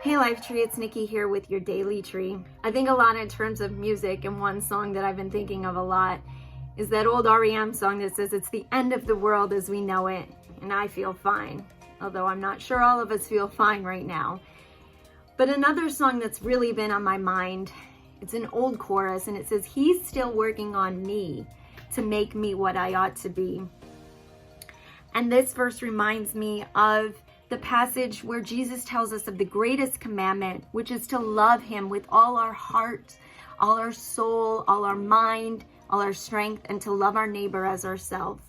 Hey Lifetree, it's Nikki here with your Daily Tree. I think a lot in terms of music, and one song that I've been thinking of a lot is that old REM song that says it's the end of the world as we know it, and I feel fine. Although I'm not sure all of us feel fine right now. But another song that's really been on my mind, it's an old chorus, and it says, "He's still working on me to make me what I ought to be." And this verse reminds me of the passage where Jesus tells us of the greatest commandment, which is to love him with all our heart, all our soul, all our mind, all our strength, and to love our neighbor as ourselves.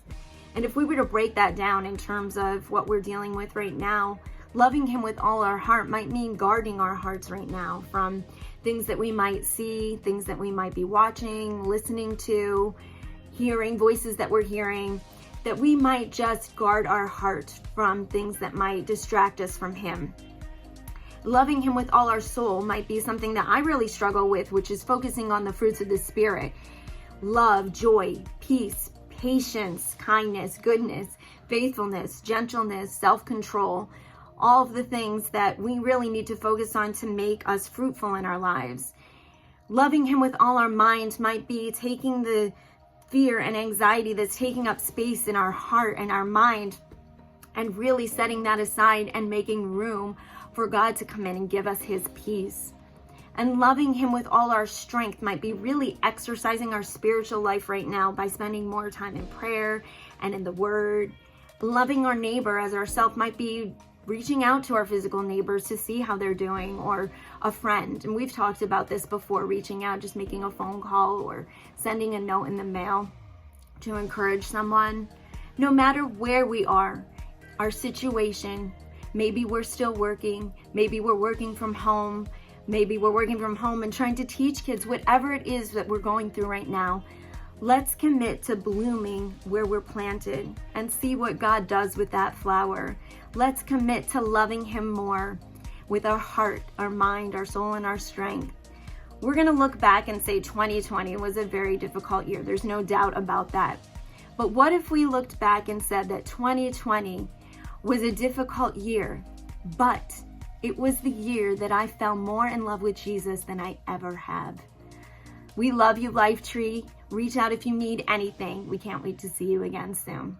And if we were to break that down in terms of what we're dealing with right now, loving him with all our heart might mean guarding our hearts right now from things that we might see, things that we might be watching, listening to, hearing, voices that we're hearing, that we might just guard our heart from things that might distract us from him. Loving him with all our soul might be something that I really struggle with, which is focusing on the fruits of the Spirit. Love, joy, peace, patience, kindness, goodness, faithfulness, gentleness, self-control, all of the things that we really need to focus on to make us fruitful in our lives. Loving him with all our mind might be taking the fear and anxiety that's taking up space in our heart and our mind and really setting that aside and making room for God to come in and give us his peace. And loving him with all our strength might be really exercising our spiritual life right now by spending more time in prayer and in the word. Loving our neighbor as ourselves might be reaching out to our physical neighbors to see how they're doing, or a friend. And we've talked about this before, reaching out, just making a phone call or sending a note in the mail to encourage someone. No matter where we are, our situation, maybe we're still working, maybe we're working from home, maybe we're working from home and trying to teach kids, whatever it is that we're going through right now, let's commit to blooming where we're planted and see what God does with that flower. Let's commit to loving him more with our heart, our mind, our soul, and our strength. We're going to look back and say 2020 was a very difficult year. There's no doubt about that. But what if we looked back and said that 2020 was a difficult year, but it was the year that I fell more in love with Jesus than I ever have. We love you, Lifetree. Reach out if you need anything. We can't wait to see you again soon.